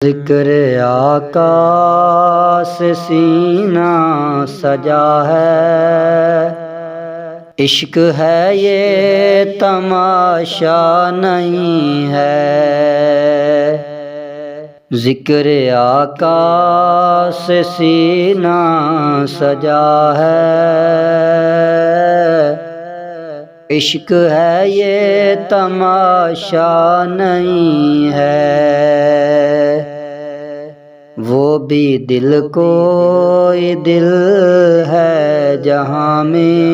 ذکر آقا سے سینہ سجا ہے، عشق ہے یہ تماشا نہیں ہے۔ ذکر آقا سے سینہ سجا ہے، عشق ہے یہ تماشا نہیں ہے۔ وہ بھی دل کوئی دل ہے جہاں میں،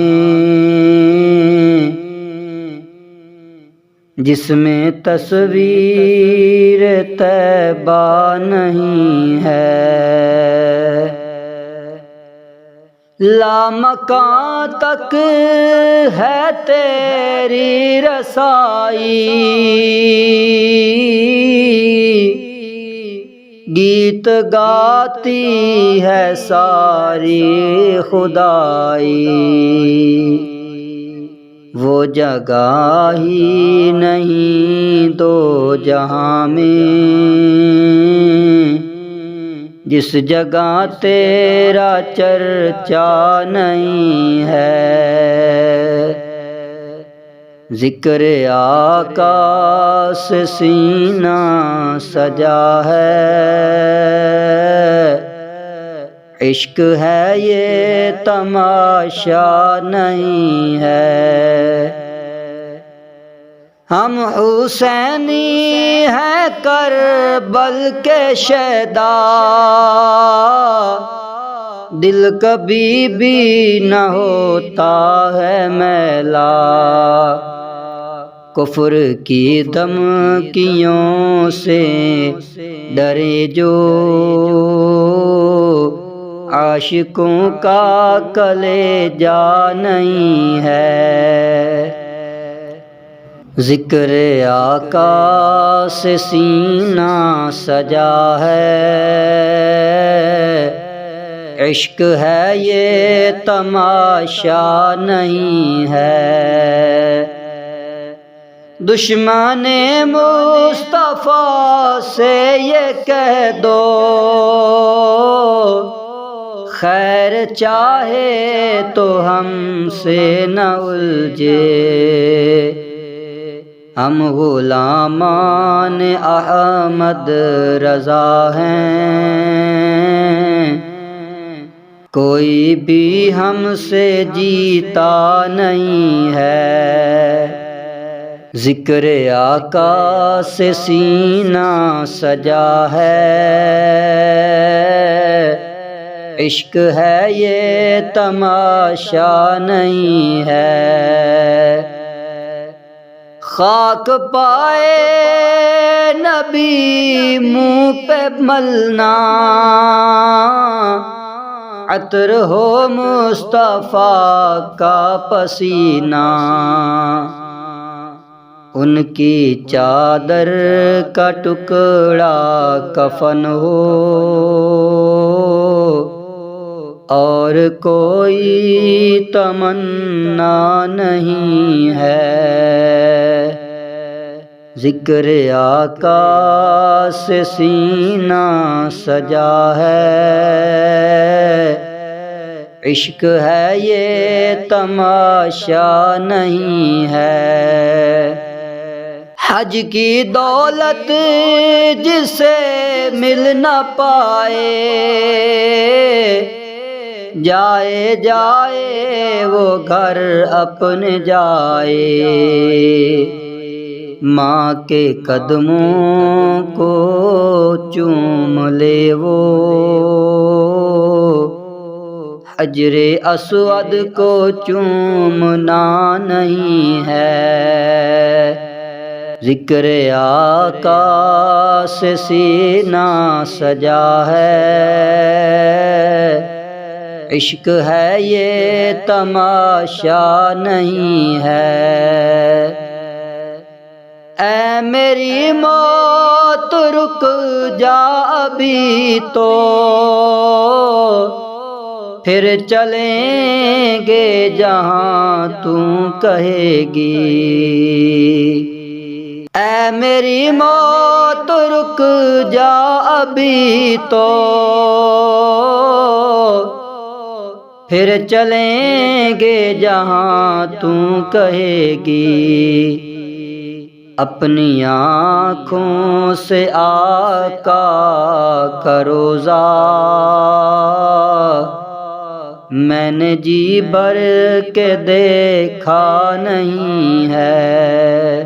جس میں تصویر طیبہ نہیں ہے۔ لامکاں تک ہے تیری رسائی، گیت گاتی ہے ساری خدائی۔ وہ جگہ ہی نہیں دو جہاں میں، جس جگہ تیرا چرچا نہیں ہے۔ ذکر آقا سے سینہ سجا ہے، عشق ہے یہ تماشا نہیں ہے۔ ہم حسینی ہیں کربل کے شہدا، دل کبھی بھی نہ ہوتا ہے میلا۔ کفر کی دھمکیوں سے ڈرے جو، عاشقوں کا کلیجہ نہیں ہے۔ ذکر آقا سے سینہ سجا ہے، عشق ہے یہ تماشا نہیں ہے۔ دشمن مصطفیٰ سے یہ کہہ دو، خیر چاہے تو ہم سے نہ الجھے۔ ہم غلامان احمد رضا ہیں، کوئی بھی ہم سے جیتا نہیں ہے۔ ذکر آقا سے سینہ سجا ہے، عشق ہے یہ تماشا نہیں ہے۔ خاک پائے نبی منہ پہ ملنا، عطر ہو مصطفیٰ کا پسینہ۔ ان کی چادر کا ٹکڑا کفن ہو، اور کوئی تمنا نہیں ہے۔ ذکر آقا سے سینہ سجا ہے، عشق ہے یہ تماشا نہیں ہے۔ حج کی دولت جسے مل نہ پائے، جائے جائے وہ گھر اپنے جائے۔ ماں کے قدموں کو چوم لے وہ، حجر اسود کو چومنا نہیں ہے۔ ذکر آقا سے سینہ سجا ہے، عشق ہے یہ تماشا نہیں ہے۔ اے میری موت رک جا ابھی تو، پھر چلیں گے جہاں تو کہے گی۔ اے میری موت موت رک جا ابھی تو پھر چلیں گے جہاں تو کہے گی، اپنی آنکھوں سے آقا کا روضہ میں نے جی بھر کے دیکھا نہیں ہے،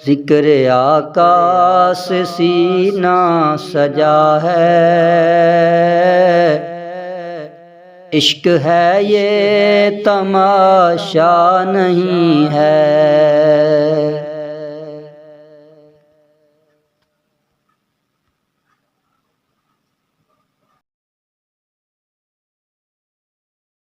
ذکر آقا سے سینہ سجا ہے، عشق ہے یہ تماشا نہیں ہے۔